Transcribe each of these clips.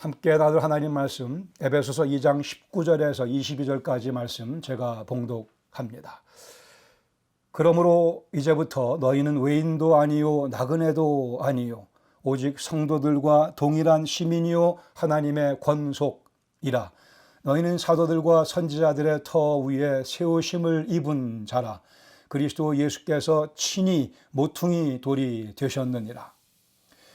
함께 나눌 하나님 말씀 에베소서 2장 19절에서 22절까지 말씀 제가 봉독합니다. 그러므로 이제부터 너희는 외인도 아니요 나그네도 아니요 오직 성도들과 동일한 시민이요 하나님의 권속이라. 너희는 사도들과 선지자들의 터 위에 세우심을 입은 자라. 그리스도 예수께서 친히 모퉁이 돌이 되셨느니라.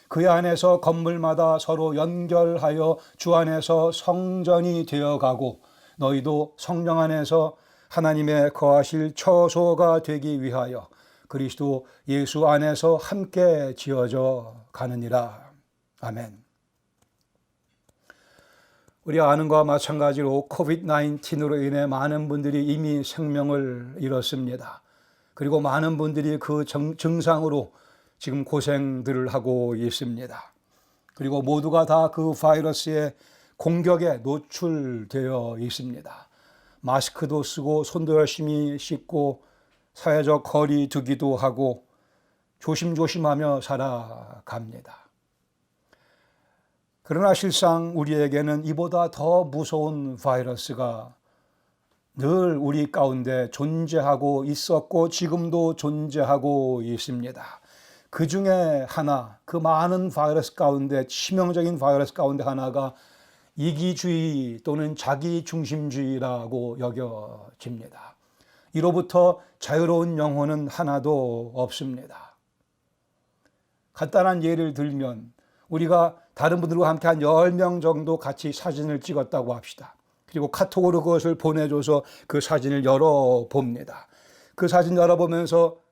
그 안에서 건물마다 서로 연결하여 주 안에서 성전이 되어가고 너희도 성령 안에서 하나님의 거하실 처소가 되기 위하여 그리스도 예수 안에서 함께 지어져 가느니라. 아멘. 우리 아는 것과 마찬가지로 코비드-19로 인해 많은 분들이 이미 생명을 잃었습니다. 그리고 많은 분들이 그 증상으로 지금 고생들을 하고 있습니다. 그리고 모두가 다 그 바이러스의 공격에 노출되어 있습니다. 마스크도 쓰고 손도 열심히 씻고 사회적 거리 두기도 하고 조심조심하며 살아갑니다. 그러나 실상 우리에게는 이보다 더 무서운 바이러스가 늘 우리 가운데 존재하고 있었고 지금도 존재하고 있습니다. 그 중에 하나, 그 많은 바이러스 가운데 치명적인 바이러스 가운데 하나가 이기주의 또는 자기중심주의라고 여겨집니다. 이로부터 자유로운 영혼은 하나도 없습니다. 간단한 예를 들면 우리가 다른 분들과 함께 한 10명 정도 같이 사진을 찍었다고 합시다. 그리고 카톡으로 그것을 보내줘서 그 사진을 열어봅니다. 그 사진 열어보면서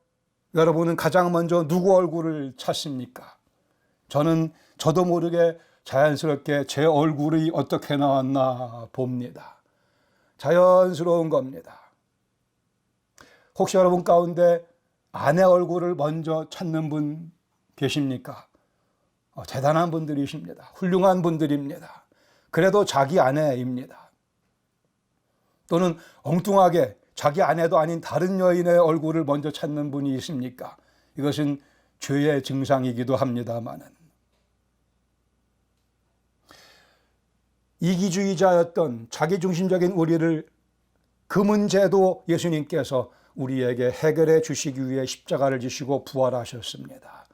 여러분은 가장 먼저 누구 얼굴을 찾습니까? 저도 모르게 자연스럽게 제 얼굴이 어떻게 나왔나 봅니다. 자연스러운 겁니다. 혹시 여러분 가운데 아내 얼굴을 먼저 찾는 분 계십니까? 대단한 분들이십니다. 훌륭한 분들입니다. 그래도 자기 아내입니다. 또는 엉뚱하게 자기 아내도 아닌 다른 여인의 얼굴을 먼저 찾는 분이 있습니까? 이것은 죄의 증상이기도 합니다만은. 이기주의자였던 자기중심적인 우리를 그 문제도 예수님께서 우리에게 해결해 주시기 위해 십자가를 지시고 부활하셨습니다.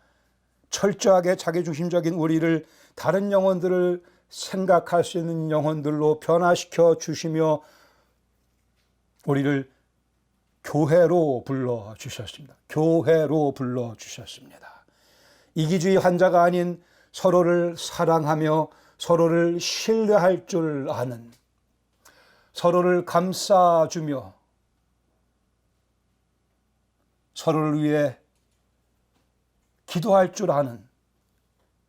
철저하게 자기중심적인 우리를 다른 영혼들을 생각할 수 있는 영혼들로 변화시켜 주시며 우리를 교회로 불러주셨습니다. 교회로 불러주셨습니다. 이기주의 환자가 아닌 서로를 사랑하며 서로를 신뢰할 줄 아는, 서로를 감싸주며 서로를 위해 기도할 줄 아는,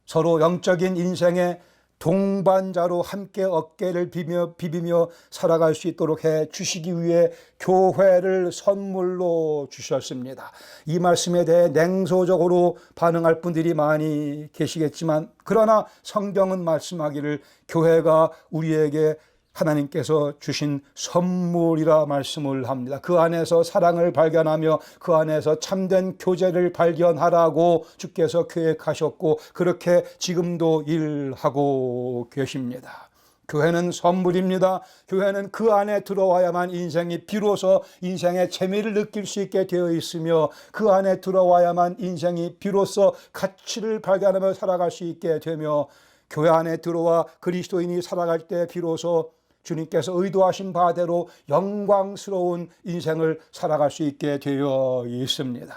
서로 영적인 인생의 동반자로 함께 어깨를 비비며 살아갈 수 있도록 해 주시기 위해 교회를 선물로 주셨습니다. 이 말씀에 대해 냉소적으로 반응할 분들이 많이 계시겠지만 그러나 성경은 말씀하기를 교회가 우리에게 하나님께서 주신 선물이라 말씀을 합니다. 그 안에서 사랑을 발견하며 그 안에서 참된 교제를 발견하라고 주께서 계획하셨고 그렇게 지금도 일하고 계십니다. 교회는 선물입니다. 교회는 그 안에 들어와야만 인생이 비로소 인생의 재미를 느낄 수 있게 되어 있으며 그 안에 들어와야만 인생이 비로소 가치를 발견하며 살아갈 수 있게 되며 교회 안에 들어와 그리스도인이 살아갈 때 비로소 주님께서 의도하신 바대로 영광스러운 인생을 살아갈 수 있게 되어 있습니다.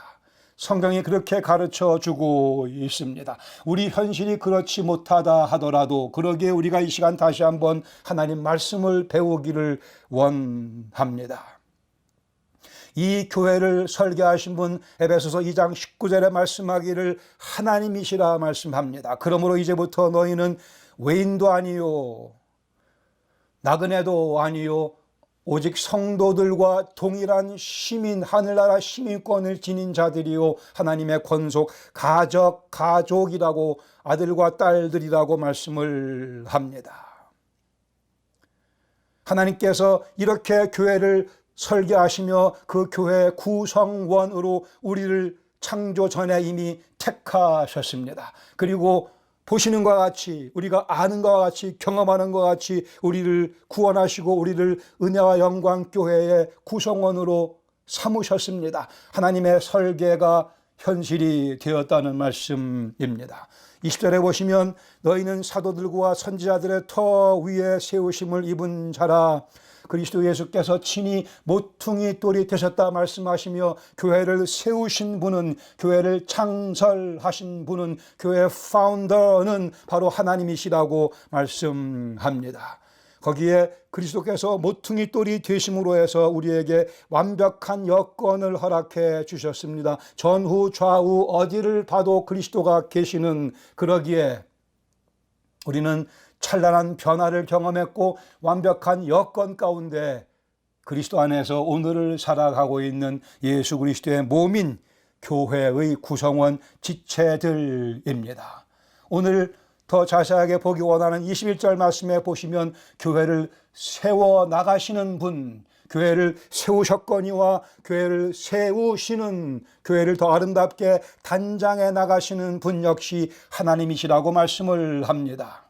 성경이 그렇게 가르쳐 주고 있습니다. 우리 현실이 그렇지 못하다 하더라도 그러기에 우리가 이 시간 다시 한번 하나님 말씀을 배우기를 원합니다. 이 교회를 설계하신 분 에베소서 2장 19절에 말씀하기를 하나님이시라 말씀합니다. 그러므로 이제부터 너희는 외인도 아니요 나그네도 아니요 오직 성도들과 동일한 시민, 하늘나라 시민권을 지닌 자들이요 하나님의 권속, 가족이라고 아들과 딸들이라고 말씀을 합니다. 하나님께서 이렇게 교회를 설계하시며 그 교회 구성원으로 우리를 창조 전에 이미 택하셨습니다. 그리고 보시는 것과 같이, 우리가 아는 것과 같이, 경험하는 것과 같이 우리를 구원하시고 우리를 은혜와 영광 교회의 구성원으로 삼으셨습니다. 하나님의 설계가 현실이 되었다는 말씀입니다. 20절에 보시면 너희는 사도들과 선지자들의 터 위에 세우심을 입은 자라. 그리스도 예수께서 친히 모퉁이 돌이 되셨다 말씀하시며 교회를 세우신 분은, 교회를 창설하신 분은, 교회의 파운더는 바로 하나님이시라고 말씀합니다. 거기에 그리스도께서 모퉁이 돌이 되심으로 해서 우리에게 완벽한 여건을 허락해 주셨습니다. 전후 좌우 어디를 봐도 그리스도가 계시는, 그러기에 우리는 찬란한 변화를 경험했고 완벽한 여건 가운데 그리스도 안에서 오늘을 살아가고 있는 예수 그리스도의 몸인 교회의 구성원 지체들입니다. 오늘 더 자세하게 보기 원하는 21절 말씀에 보시면 교회를 세워 나가시는 분, 교회를 세우셨거니와 교회를 세우시는, 교회를 더 아름답게 단장해 나가시는 분 역시 하나님이시라고 말씀을 합니다.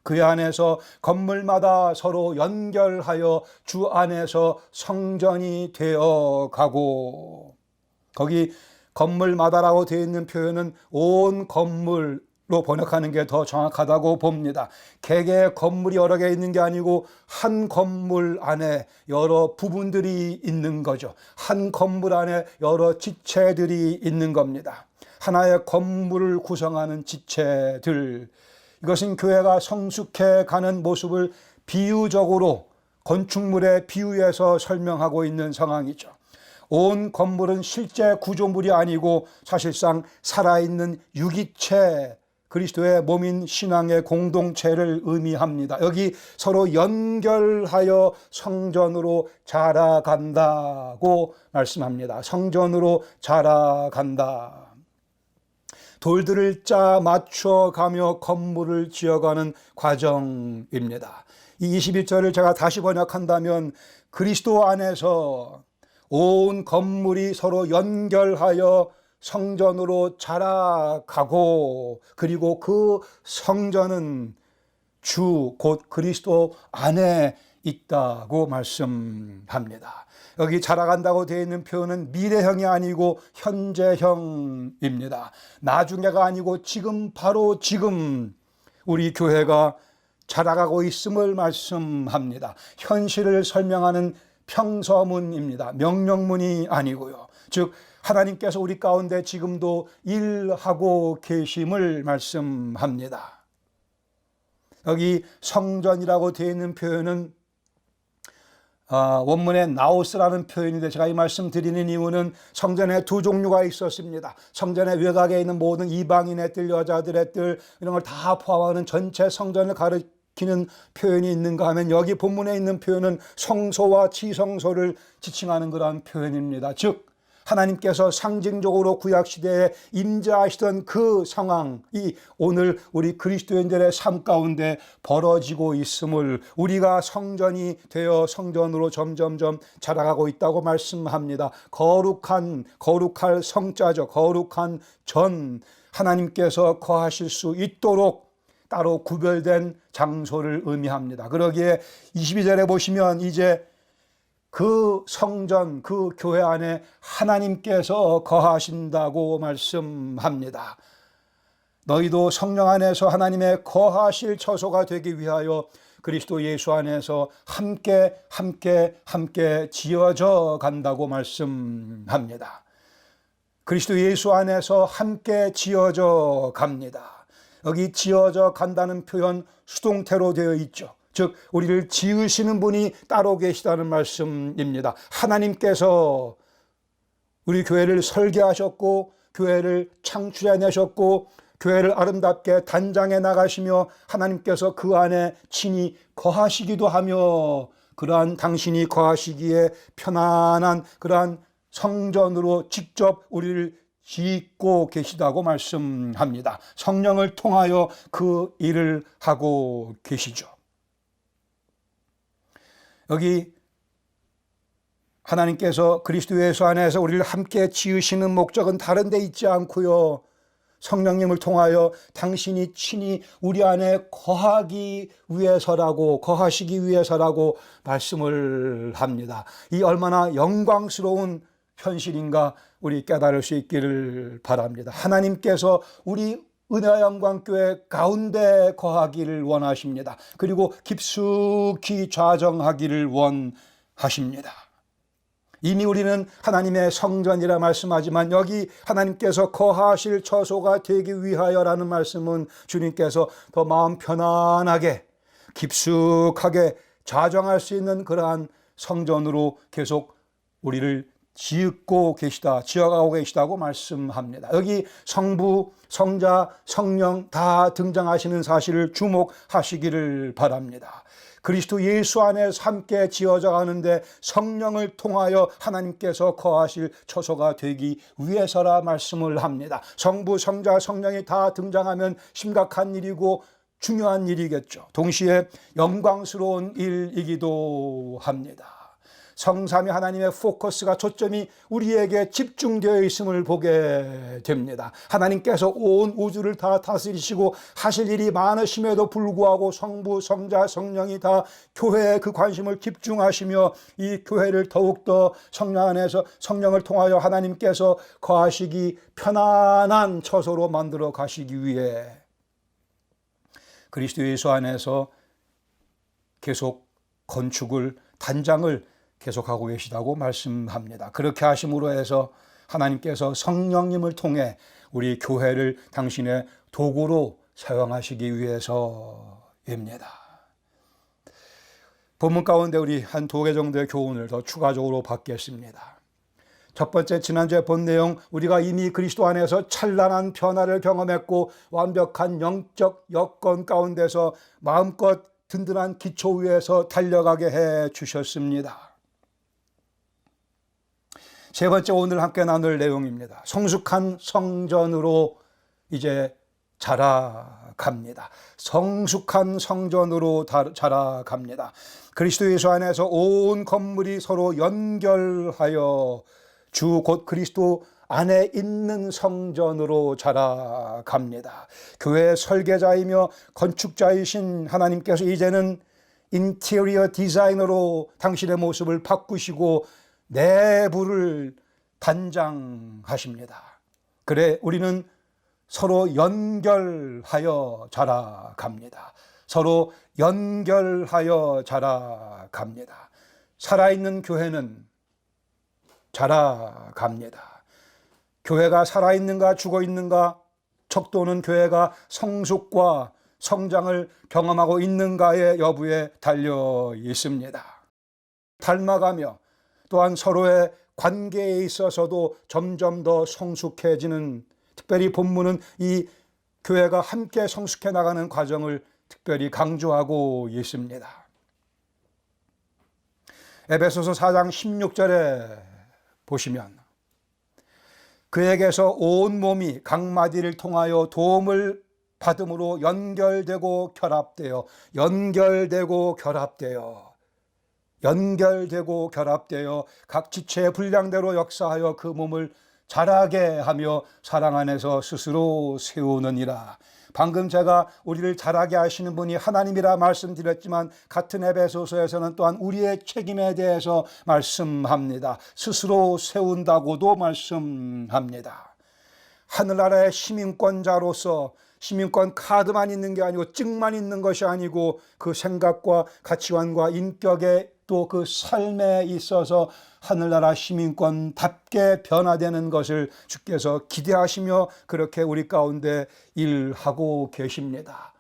그 안에서 건물마다 서로 연결하여 주 안에서 성전이 되어 가고, 거기 건물마다라고 되어 있는 표현은 온 건물로 번역하는 게 더 정확하다고 봅니다. 개개의 건물이 여러 개 있는 게 아니고 한 건물 안에 여러 부분들이 있는 거죠. 한 건물 안에 여러 지체들이 있는 겁니다. 하나의 건물을 구성하는 지체들, 이것은 교회가 성숙해 가는 모습을 비유적으로 건축물에 비유해서 설명하고 있는 상황이죠. 온 건물은 실제 구조물이 아니고 사실상 살아있는 유기체, 그리스도의 몸인 신앙의 공동체를 의미합니다. 여기 서로 연결하여 성전으로 자라간다고 말씀합니다. 성전으로 자라간다. 돌들을 짜 맞춰가며 건물을 지어가는 과정입니다. 이 21절을 제가 다시 번역한다면 그리스도 안에서 온 건물이 서로 연결하여 성전으로 자라가고, 그리고 그 성전은 주 곧 그리스도 안에 있다고 말씀합니다. 여기 자라간다고 되어 있는 표현은 미래형이 아니고 현재형입니다. 나중에가 아니고 지금, 바로 지금 우리 교회가 자라가고 있음을 말씀합니다. 현실을 설명하는 평서문입니다. 명령문이 아니고요. 즉 하나님께서 우리 가운데 지금도 일하고 계심을 말씀합니다. 여기 성전이라고 되어 있는 표현은 원문에 나오스라는 표현인데, 제가 이 말씀 드리는 이유는 성전에 두 종류가 있었습니다. 성전의 외곽에 있는 모든 이방인의 뜰, 여자들의 뜰, 이런 걸 다 포함하는 전체 성전을 가리키는 표현이 있는가 하면, 여기 본문에 있는 표현은 성소와 지성소를 지칭하는 그런 표현입니다. 즉 하나님께서 상징적으로 구약시대에 임재하시던 그 상황이 오늘 우리 그리스도인들의 삶 가운데 벌어지고 있음을, 우리가 성전이 되어 성전으로 점점점 자라가고 있다고 말씀합니다. 거룩할 성자죠. 거룩한 전, 하나님께서 거하실 수 있도록 따로 구별된 장소를 의미합니다. 그러기에 22절에 보시면 이제 그 성전, 그 교회 안에 하나님께서 거하신다고 말씀합니다. 너희도 성령 안에서 하나님의 거하실 처소가 되기 위하여 그리스도 예수 안에서 함께 지어져 간다고 말씀합니다. 그리스도 예수 안에서 함께 지어져 갑니다. 여기 지어져 간다는 표현 수동태로 되어 있죠. 즉 우리를 지으시는 분이 따로 계시다는 말씀입니다. 하나님께서 우리 교회를 설계하셨고 교회를 창출해내셨고 교회를 아름답게 단장해 나가시며 하나님께서 그 안에 친히 거하시기도 하며, 그러한 당신이 거하시기에 편안한 그러한 성전으로 직접 우리를 짓고 계시다고 말씀합니다. 성령을 통하여 그 일을 하고 계시죠. 여기 하나님께서 그리스도 예수 안에서 우리를 함께 지으시는 목적은 다른 데 있지 않고요, 성령님을 통하여 당신이 친히 우리 안에 거하시기 위해서라고 말씀을 합니다. 이 얼마나 영광스러운 현실인가 우리 깨달을 수 있기를 바랍니다. 하나님께서 우리 은혜영광교회 가운데 거하기를 원하십니다. 그리고 깊숙이 좌정하기를 원하십니다. 이미 우리는 하나님의 성전이라 말씀하지만 여기 하나님께서 거하실 처소가 되기 위하여라는 말씀은 주님께서 더 마음 편안하게 깊숙하게 좌정할 수 있는 그러한 성전으로 계속 우리를 지어가고 계시다고 말씀합니다. 여기 성부, 성자, 성령 다 등장하시는 사실을 주목하시기를 바랍니다. 그리스도 예수 안에서 함께 지어져 가는데 성령을 통하여 하나님께서 거하실 처소가 되기 위해서라 말씀을 합니다. 성부, 성자, 성령이 다 등장하면 심각한 일이고 중요한 일이겠죠. 동시에 영광스러운 일이기도 합니다. 성삼위 하나님의 포커스가 초점이 우리에게 집중되어 있음을 보게 됩니다. 하나님께서 온 우주를 다 다스리시고 하실 일이 많으심에도 불구하고 성부, 성자, 성령이 다 교회에 그 관심을 집중하시며 이 교회를 더욱더 성령 안에서 성령을 통하여 하나님께서 거하시기 편안한 처소로 만들어 가시기 위해 그리스도 예수 안에서 계속 건축을, 단장을 계속하고 계시다고 말씀합니다. 그렇게 하심으로 해서 하나님께서 성령님을 통해 우리 교회를 당신의 도구로 사용하시기 위해서입니다. 본문 가운데 우리 한 2개 정도의 교훈을 더 추가적으로 받겠습니다. 첫 번째, 지난주에 본 내용, 우리가 이미 그리스도 안에서 찬란한 변화를 경험했고 완벽한 영적 여건 가운데서 마음껏 든든한 기초 위에서 달려가게 해 주셨습니다. 세 번째, 오늘 함께 나눌 내용입니다. 성숙한 성전으로 이제 자라갑니다. 성숙한 성전으로 자라갑니다. 그리스도 예수 안에서 온 건물이 서로 연결하여 주 곧 그리스도 안에 있는 성전으로 자라갑니다. 교회의 설계자이며 건축자이신 하나님께서 이제는 인테리어 디자이너로 당신의 모습을 바꾸시고 내부를 단장하십니다. 그래 우리는 서로 연결하여 자라갑니다. 서로 연결하여 자라갑니다. 살아있는 교회는 자라갑니다. 교회가 살아있는가 죽어있는가, 척도는 교회가 성숙과 성장을 경험하고 있는가의 여부에 달려 있습니다. 닮아가며 또한 서로의 관계에 있어서도 점점 더 성숙해지는, 특별히 본문은 이 교회가 함께 성숙해 나가는 과정을 특별히 강조하고 있습니다. 에베소서 4장 16절에 보시면 그에게서 온 몸이 각 마디를 통하여 도움을 받음으로 연결되고 결합되어 각 지체의 분량대로 역사하여 그 몸을 자라게 하며 사랑 안에서 스스로 세우느니라. 방금 제가 우리를 자라게 하시는 분이 하나님이라 말씀드렸지만 같은 에베소서에서는 또한 우리의 책임에 대해서 말씀합니다. 스스로 세운다고도 말씀합니다. 하늘나라의 시민권자로서 시민권 카드만 있는 게 아니고 증만 있는 것이 아니고 그 생각과 가치관과 인격에 또 그 삶에 있어서 하늘나라 시민권답게 변화되는 것을 주께서 기대하시며 그렇게 우리 가운데 일하고 계십니다.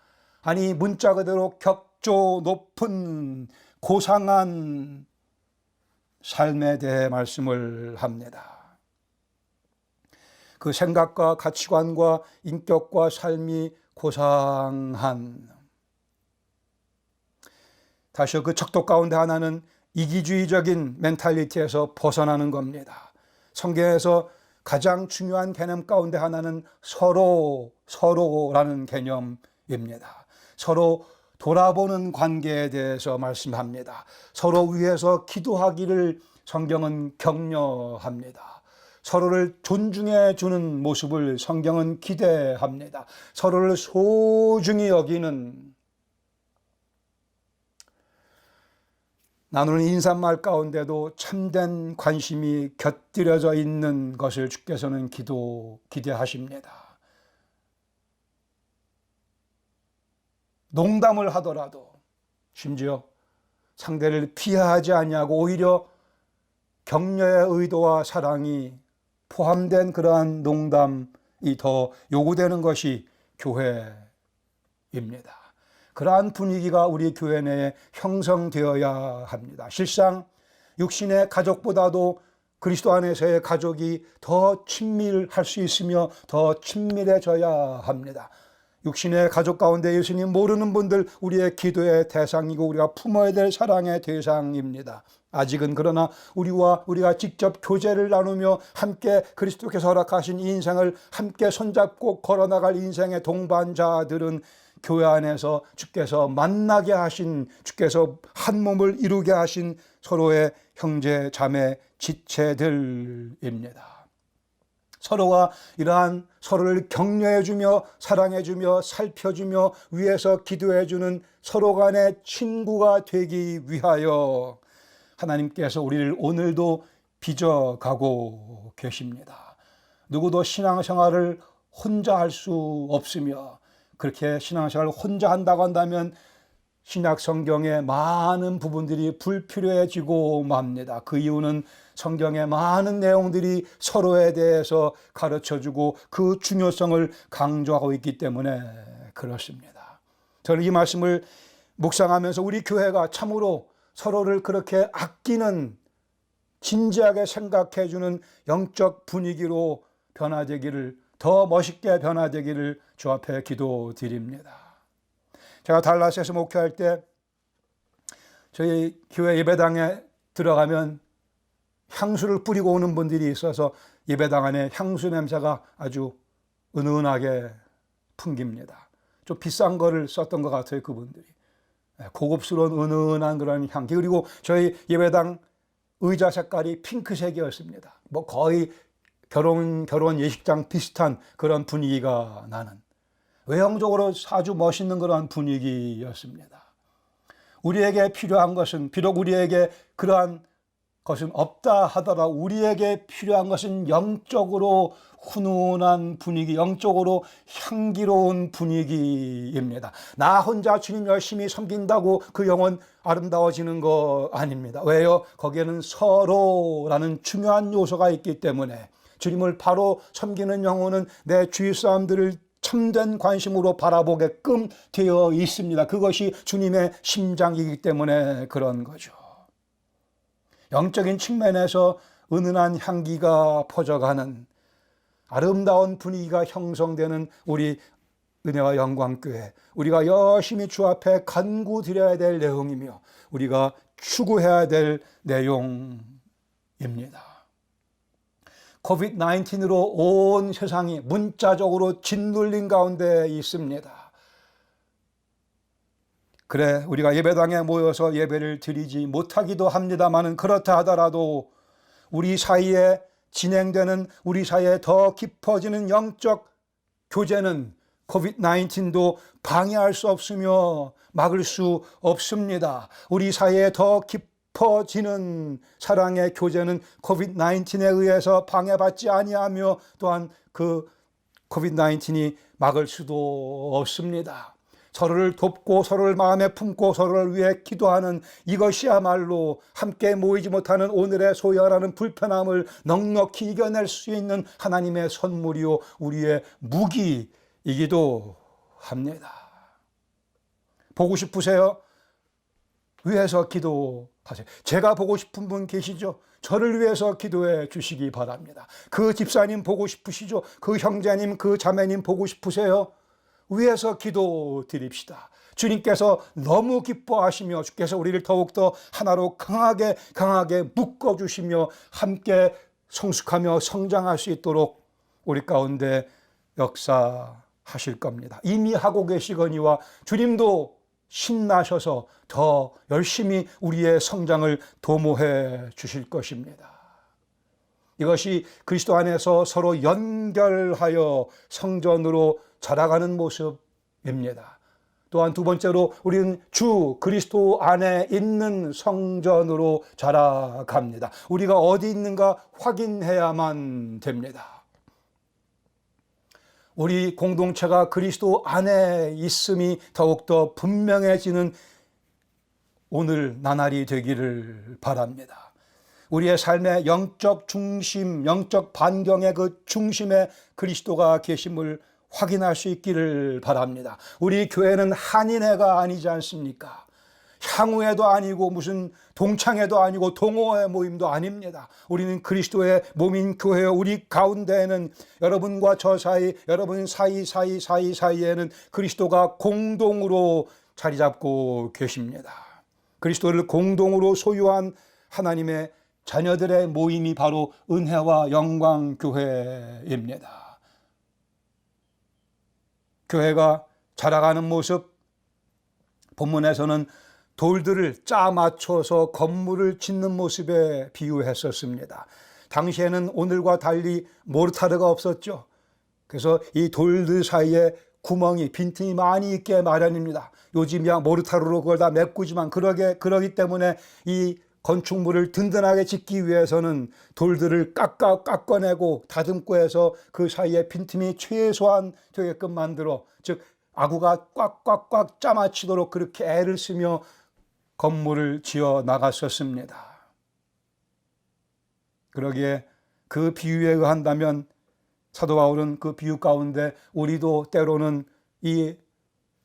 아니 문자 그대로 격조 높은 고상한 삶에 대해 말씀을 합니다. 그 생각과 가치관과 인격과 삶이 고상한, 다시 그 척도 가운데 하나는 이기주의적인 멘탈리티에서 벗어나는 겁니다. 성경에서 가장 중요한 개념 가운데 하나는 서로라는 개념입니다. 서로 돌아보는 관계에 대해서 말씀합니다. 서로 위해서 기도하기를 성경은 격려합니다. 서로를 존중해 주는 모습을 성경은 기대합니다. 서로를 소중히 여기는, 나누는 인사말 가운데도 참된 관심이 곁들여져 있는 것을 주께서는 기대하십니다. 농담을 하더라도 심지어 상대를 피하지 아니하고 오히려 격려의 의도와 사랑이 포함된 그러한 농담이 더 요구되는 것이 교회입니다. 그러한 분위기가 우리 교회 내에 형성되어야 합니다. 실상 육신의 가족보다도 그리스도 안에서의 가족이 더 친밀할 수 있으며 더 친밀해져야 합니다. 육신의 가족 가운데 예수님 모르는 분들 우리의 기도의 대상이고 우리가 품어야 될 사랑의 대상입니다. 아직은 그러나 우리가 직접 교제를 나누며 함께 그리스도께서 허락하신 인생을 함께 손잡고 걸어나갈 인생의 동반자들은 교회 안에서 주께서 만나게 하신, 주께서 한 몸을 이루게 하신 서로의 형제 자매 지체들입니다. 서로가 이러한 서로를 격려해주며 사랑해주며 살펴주며 위에서 기도해주는 서로 간의 친구가 되기 위하여 하나님께서 우리를 오늘도 빚어가고 계십니다. 누구도 신앙생활을 혼자 할 수 없으며, 그렇게 신앙생활을 혼자 한다고 한다면 신약 성경의 많은 부분들이 불필요해지고 맙니다. 그 이유는 성경의 많은 내용들이 서로에 대해서 가르쳐주고 그 중요성을 강조하고 있기 때문에 그렇습니다. 저는 이 말씀을 묵상하면서 우리 교회가 참으로 서로를 그렇게 아끼는, 진지하게 생각해주는 영적 분위기로 변화되기를, 더 멋있게 변화되기를 주 앞에 기도드립니다. 제가 달라스에서 목회할 때 저희 교회 예배당에 들어가면 향수를 뿌리고 오는 분들이 있어서 예배당 안에 향수 냄새가 아주 은은하게 풍깁니다. 좀 비싼 거를 썼던 것 같아요, 그분들이. 고급스러운 은은한 그런 향기. 그리고 저희 예배당 의자 색깔이 핑크색이었습니다. 뭐 거의 결혼 예식장 비슷한 그런 분위기가 나는, 외형적으로 아주 멋있는 그런 분위기였습니다. 우리에게 필요한 것은, 비록 우리에게 그러한 것은 없다 하더라도 우리에게 필요한 것은 영적으로 훈훈한 분위기, 영적으로 향기로운 분위기입니다. 나 혼자 주님 열심히 섬긴다고 그 영혼 아름다워지는 거 아닙니다. 왜요? 거기에는 서로라는 중요한 요소가 있기 때문에 주님을 바로 섬기는 영혼은 내 주위 사람들을 참된 관심으로 바라보게끔 되어 있습니다. 그것이 주님의 심장이기 때문에 그런 거죠. 영적인 측면에서 은은한 향기가 퍼져가는 아름다운 분위기가 형성되는 우리 은혜와 영광교회, 우리가 열심히 주 앞에 간구드려야 될 내용이며 우리가 추구해야 될 내용입니다. 코비드-19으로 온 세상이 문자적으로 짓눌린 가운데 있습니다. 그래, 우리가 예배당에 모여서 예배를 드리지 못하기도 합니다마는, 그렇다 하더라도 우리 사이에 진행되는, 우리 사이에 더 깊어지는 영적 교제는 코비드-19도 방해할 수 없으며 막을 수 없습니다. 우리 사이에 더 깊어지는 사랑의 교제는 코비드-19에 의해서 방해받지 아니하며 또한 그 코비드-19이 막을 수도 없습니다. 서로를 돕고 서로를 마음에 품고 서로를 위해 기도하는 이것이야말로 함께 모이지 못하는 오늘의 소멸하는 불편함을 넉넉히 이겨낼 수 있는 하나님의 선물이요 우리의 무기이기도 합니다. 보고 싶으세요? 위해서 기도하세요. 제가 보고 싶은 분 계시죠? 저를 위해서 기도해 주시기 바랍니다. 그 집사님 보고 싶으시죠? 그 형제님, 그 자매님 보고 싶으세요? 위해서 기도 드립시다. 주님께서 너무 기뻐하시며 주께서 우리를 더욱더 하나로 강하게 묶어주시며 함께 성숙하며 성장할 수 있도록 우리 가운데 역사하실 겁니다. 이미 하고 계시거니와 주님도 신나셔서 더 열심히 우리의 성장을 도모해 주실 것입니다. 이것이 그리스도 안에서 서로 연결하여 성전으로 자라가는 모습입니다. 또한 두 번째로 우리는 주 그리스도 안에 있는 성전으로 자라갑니다. 우리가 어디 있는가 확인해야만 됩니다. 우리 공동체가 그리스도 안에 있음이 더욱더 분명해지는 오늘 나날이 되기를 바랍니다. 우리의 삶의 영적 중심, 영적 반경의 그 중심에 그리스도가 계심을 확인할 수 있기를 바랍니다. 우리 교회는 한인회가 아니지 않습니까? 향후회도 아니고 무슨 동창회도 아니고 동호회 모임도 아닙니다. 우리는 그리스도의 몸인 교회요. 우리 가운데에는 여러분과 저 사이, 여러분 사이에는 그리스도가 공동으로 자리 잡고 계십니다. 그리스도를 공동으로 소유한 하나님의 자녀들의 모임이 바로 은혜와 영광 교회입니다. 교회가 자라가는 모습, 본문에서는 돌들을 짜 맞춰서 건물을 짓는 모습에 비유했었습니다. 당시에는 오늘과 달리 모르타르가 없었죠. 그래서 이 돌들 사이에 구멍이, 빈틈이 많이 있게 마련입니다. 요즘이야 모르타르로 그걸 다 메꾸지만 그러기 때문에 이 건축물을 든든하게 짓기 위해서는 돌들을 깎아내고 다듬고 해서 그 사이에 빈틈이 최소한 되게끔 만들어, 즉 아구가 꽉꽉꽉 짜맞추도록 그렇게 애를 쓰며 건물을 지어 나갔었습니다. 그러기에 그 비유에 의한다면 사도 바울은 그 비유 가운데 우리도 때로는 이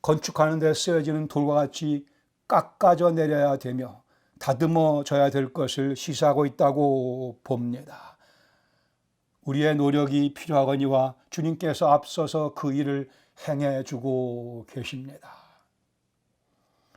건축하는 데 쓰여지는 돌과 같이 깎아져 내려야 되며 다듬어져야 될 것을 시사하고 있다고 봅니다. 우리의 노력이 필요하거니와 주님께서 앞서서 그 일을 행해주고 계십니다.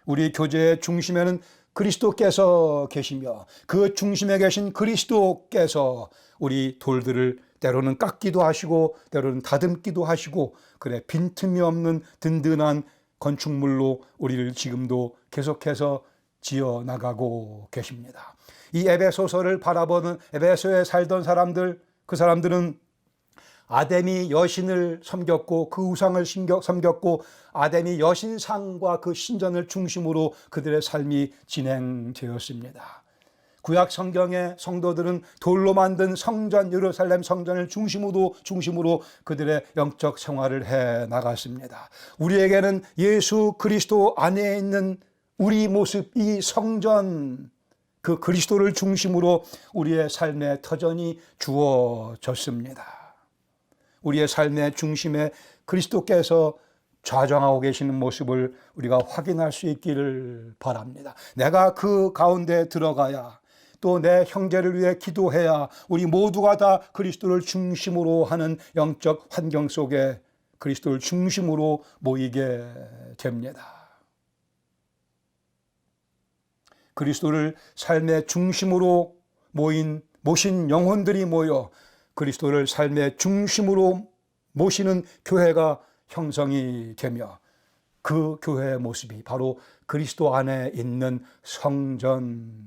우리 교제의 중심에는 그리스도께서 계시며 그 중심에 계신 그리스도께서 우리 돌들을 때로는 깎기도 하시고 때로는 다듬기도 하시고, 그래 빈틈이 없는 든든한 건축물로 우리를 지금도 계속해서 지어 나가고 계십니다. 이 에베소서를 바라보는 에베소에 살던 사람들, 그 사람들은 아데미 여신을 섬겼고 그 우상을 섬겼고 아데미 여신상과 그 신전을 중심으로 그들의 삶이 진행되었습니다. 구약 성경의 성도들은 돌로 만든 성전, 예루살렘 성전을 중심으로 그들의 영적 생활을 해 나갔습니다. 우리에게는 예수 그리스도 안에 있는 우리 모습, 이 성전, 그 그리스도를 중심으로 우리의 삶의 터전이 주어졌습니다. 우리의 삶의 중심에 그리스도께서 좌정하고 계시는 모습을 우리가 확인할 수 있기를 바랍니다. 내가 그 가운데 들어가야, 또 내 형제를 위해 기도해야 우리 모두가 다 그리스도를 중심으로 하는 영적 환경 속에 그리스도를 중심으로 모이게 됩니다. 그리스도를 삶의 중심으로 모신 영혼들이 모여 그리스도를 삶의 중심으로 모시는 교회가 형성이 되며 그 교회의 모습이 바로 그리스도 안에 있는 성전입니다.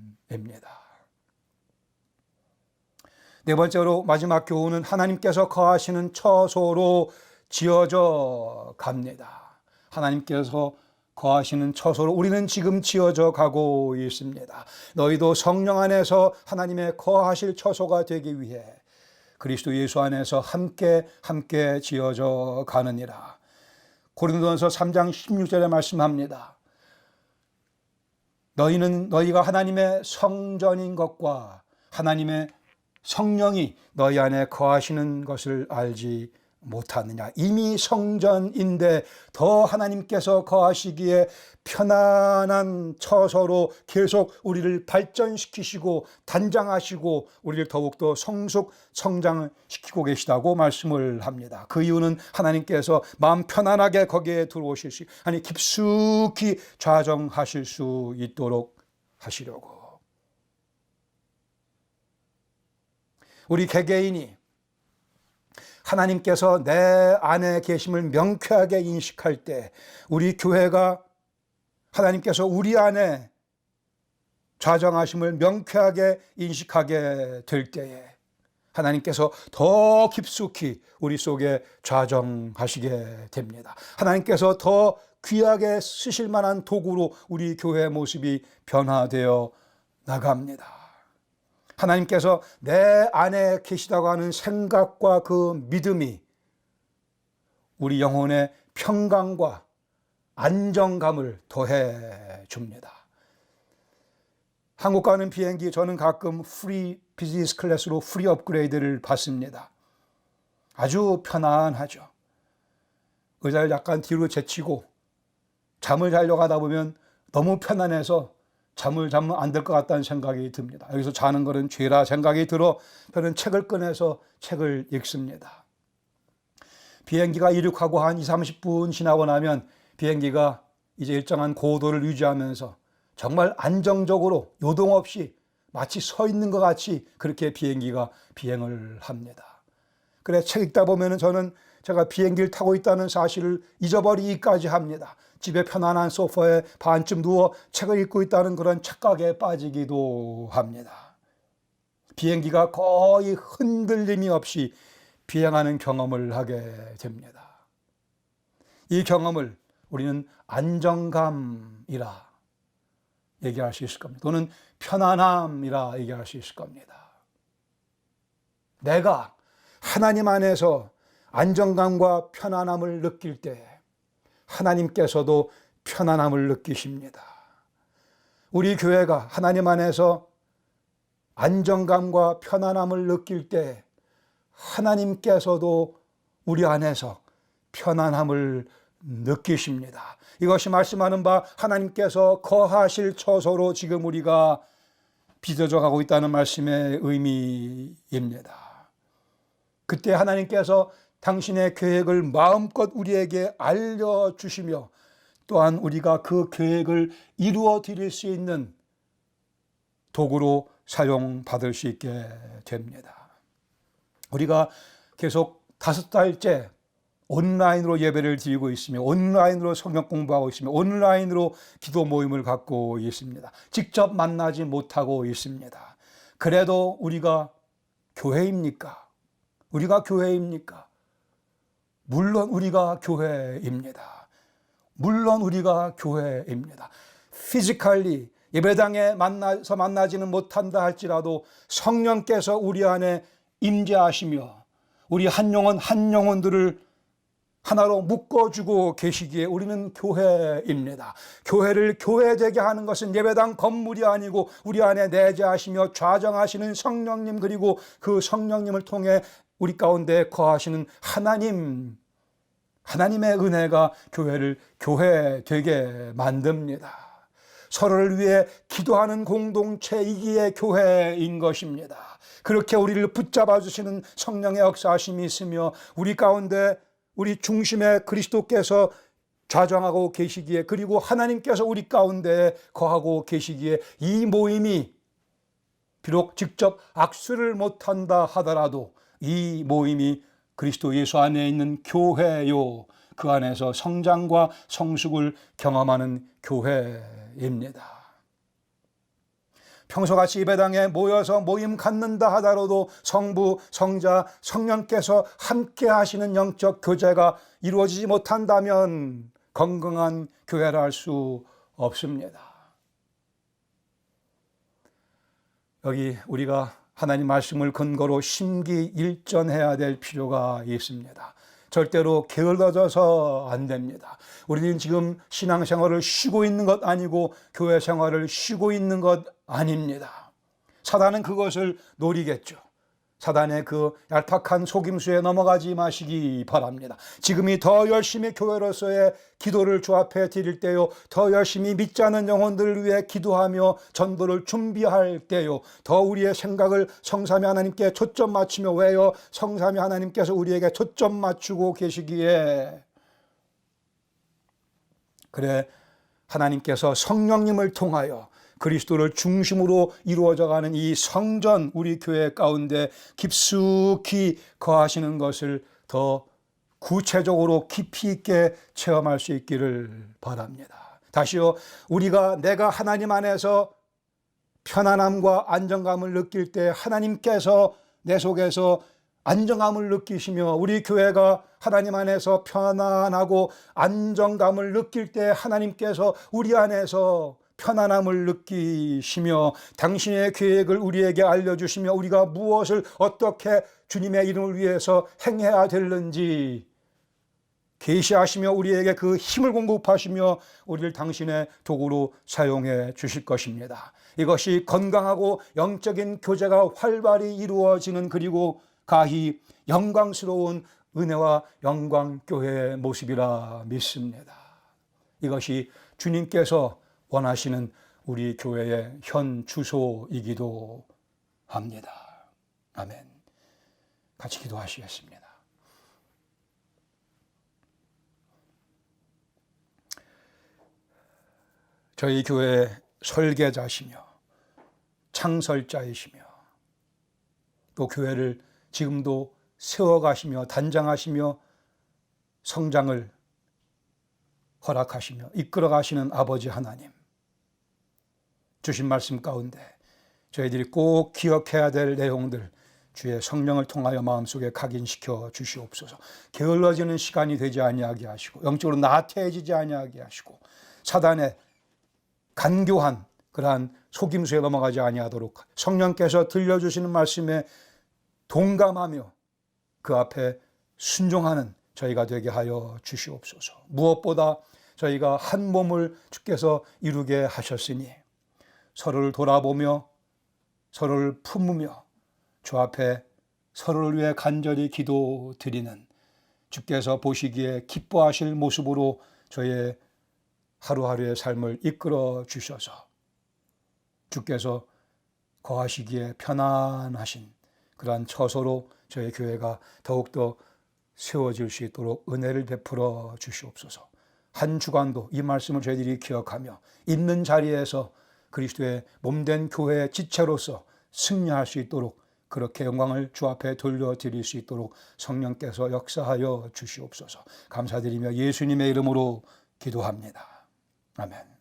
네 번째로 마지막 교훈은 하나님께서 거하시는 처소로 지어져 갑니다. 하나님께서 거하시는 처소로 우리는 지금 지어져 가고 있습니다. 너희도 성령 안에서 하나님의 거하실 처소가 되기 위해 그리스도 예수 안에서 함께 지어져 가느니라. 고린도전서 3장 16절에 말씀합니다. 너희가 하나님의 성전인 것과 하나님의 성령이 너희 안에 거하시는 것을 알지 못하느냐. 이미 성전인데 더 하나님께서 거하시기에 편안한 처소로 계속 우리를 발전시키시고 단장하시고 우리를 더욱더 성장을 시키고 계시다고 말씀을 합니다. 그 이유는 하나님께서 마음 편안하게 거기에 들어오실 수, 아니 깊숙이 좌정하실 수 있도록 하시려고. 우리 개개인이 하나님께서 내 안에 계심을 명쾌하게 인식할 때, 우리 교회가 하나님께서 우리 안에 좌정하심을 명쾌하게 인식하게 될 때에 하나님께서 더 깊숙이 우리 속에 좌정하시게 됩니다. 하나님께서 더 귀하게 쓰실 만한 도구로 우리 교회의 모습이 변화되어 나갑니다. 하나님께서 내 안에 계시다고 하는 생각과 그 믿음이 우리 영혼의 평강과 안정감을 더해 줍니다. 한국 가는 비행기 저는 가끔 프리 비즈니스 클래스로 프리 업그레이드를 받습니다. 아주 편안하죠. 의자를 약간 뒤로 제치고 잠을 자려고 하다 보면 너무 편안해서 잠을 자면 안 될 것 같다는 생각이 듭니다. 여기서 자는 것은 죄라 생각이 들어 저는 책을 꺼내서 책을 읽습니다. 비행기가 이륙하고 한 20-30분 지나고 나면 비행기가 이제 일정한 고도를 유지하면서 정말 안정적으로 요동 없이 마치 서 있는 것 같이 그렇게 비행기가 비행을 합니다. 그래 책 읽다 보면 저는 제가 비행기를 타고 있다는 사실을 잊어버리기까지 합니다. 집에 편안한 소파에 반쯤 누워 책을 읽고 있다는 그런 착각에 빠지기도 합니다. 비행기가 거의 흔들림이 없이 비행하는 경험을 하게 됩니다. 이 경험을 우리는 안정감이라 얘기할 수 있을 겁니다. 또는 편안함이라 얘기할 수 있을 겁니다. 내가 하나님 안에서 안정감과 편안함을 느낄 때 하나님께서도 편안함을 느끼십니다. 우리 교회가 하나님 안에서 안정감과 편안함을 느낄 때 하나님께서도 우리 안에서 편안함을 느끼십니다. 이것이 말씀하는 바 하나님께서 거하실 처소로 지금 우리가 빚어져 가고 있다는 말씀의 의미입니다. 그때 하나님께서 당신의 계획을 마음껏 우리에게 알려주시며 또한 우리가 그 계획을 이루어 드릴 수 있는 도구로 사용받을 수 있게 됩니다. 우리가 계속 5달째 온라인으로 예배를 드리고 있으며 온라인으로 성경 공부하고 있으며 온라인으로 기도 모임을 갖고 있습니다. 직접 만나지 못하고 있습니다. 그래도 우리가 교회입니까? 우리가 교회입니까? 물론 우리가 교회입니다. 물론 우리가 교회입니다. 피지컬리 예배당에 만나지는 못한다 할지라도 성령께서 우리 안에 임재하시며 우리 한 영혼 한 영혼들을 하나로 묶어주고 계시기에 우리는 교회입니다. 교회를 교회되게 하는 것은 예배당 건물이 아니고 우리 안에 내재하시며 좌정하시는 성령님 그리고 그 성령님을 통해 우리 가운데 거하시는 하나님의 은혜가 교회를 교회되게 만듭니다. 서로를 위해 기도하는 공동체이기에 교회인 것입니다. 그렇게 우리를 붙잡아 주시는 성령의 역사하심이 있으며 우리 가운데 우리 중심에 그리스도께서 좌정하고 계시기에 그리고 하나님께서 우리 가운데 거하고 계시기에 이 모임이 비록 직접 악수를 못한다 하더라도 이 모임이 그리스도 예수 안에 있는 교회요 그 안에서 성장과 성숙을 경험하는 교회입니다. 평소같이 예배당에 모여서 모임 갖는다 하더라도 성부, 성자, 성령께서 함께 하시는 영적 교제가 이루어지지 못한다면 건강한 교회라 할 수 없습니다. 여기 우리가 하나님 말씀을 근거로 심기일전해야 될 필요가 있습니다. 절대로 게을러져서 안 됩니다. 우리는 지금 신앙생활을 쉬고 있는 것 아니고 교회 생활을 쉬고 있는 것 아닙니다. 사단은 그것을 노리겠죠. 사단의 그 얄팍한 속임수에 넘어가지 마시기 바랍니다. 지금이 더 열심히 교회로서의 기도를 조합해 드릴 때요, 더 열심히 믿지 않은 영혼들을 위해 기도하며 전도를 준비할 때요, 더 우리의 생각을 성삼위 하나님께 초점 맞추며 왜요? 성삼위 하나님께서 우리에게 초점 맞추고 계시기에 그래 하나님께서 성령님을 통하여 그리스도를 중심으로 이루어져가는 이 성전 우리 교회 가운데 깊숙이 거하시는 것을 더 구체적으로 깊이 있게 체험할 수 있기를 바랍니다. 다시요, 내가 하나님 안에서 편안함과 안정감을 느낄 때 하나님께서 내 속에서 안정감을 느끼시며 우리 교회가 하나님 안에서 편안하고 안정감을 느낄 때 하나님께서 우리 안에서 편안함을 느끼시며 당신의 계획을 우리에게 알려주시며 우리가 무엇을 어떻게 주님의 이름을 위해서 행해야 되는지 계시하시며 우리에게 그 힘을 공급하시며 우리를 당신의 도구로 사용해 주실 것입니다. 이것이 건강하고 영적인 교제가 활발히 이루어지는 그리고 가히 영광스러운 은혜와 영광교회의 모습이라 믿습니다. 이것이 주님께서 원하시는 우리 교회의 현 주소이기도 합니다. 아멘. 같이 기도하시겠습니다. 저희 교회의 설계자시며 창설자이시며 또 교회를 지금도 세워가시며 단장하시며 성장을 허락하시며 이끌어가시는 아버지 하나님, 주신 말씀 가운데 저희들이 꼭 기억해야 될 내용들 주의 성령을 통하여 마음속에 각인시켜 주시옵소서. 게을러지는 시간이 되지 아니하게 하시고 영적으로 나태해지지 아니하게 하시고 사단의 간교한 그러한 속임수에 넘어가지 아니하도록 성령께서 들려주시는 말씀에 동감하며 그 앞에 순종하는 저희가 되게 하여 주시옵소서. 무엇보다 저희가 한 몸을 주께서 이루게 하셨으니 서로를 돌아보며 서로를 품으며 주 앞에 서로를 위해 간절히 기도드리는 주께서 보시기에 기뻐하실 모습으로 저희의 하루하루의 삶을 이끌어 주셔서 주께서 거하시기에 편안하신 그러한 처소로 저희 교회가 더욱더 세워질 수 있도록 은혜를 베풀어 주시옵소서. 한 주간도 이 말씀을 저희들이 기억하며 있는 자리에서 그리스도의 몸된 교회의 지체로서 승리할 수 있도록 그렇게 영광을 주 앞에 돌려드릴 수 있도록 성령께서 역사하여 주시옵소서. 감사드리며 예수님의 이름으로 기도합니다. 아멘.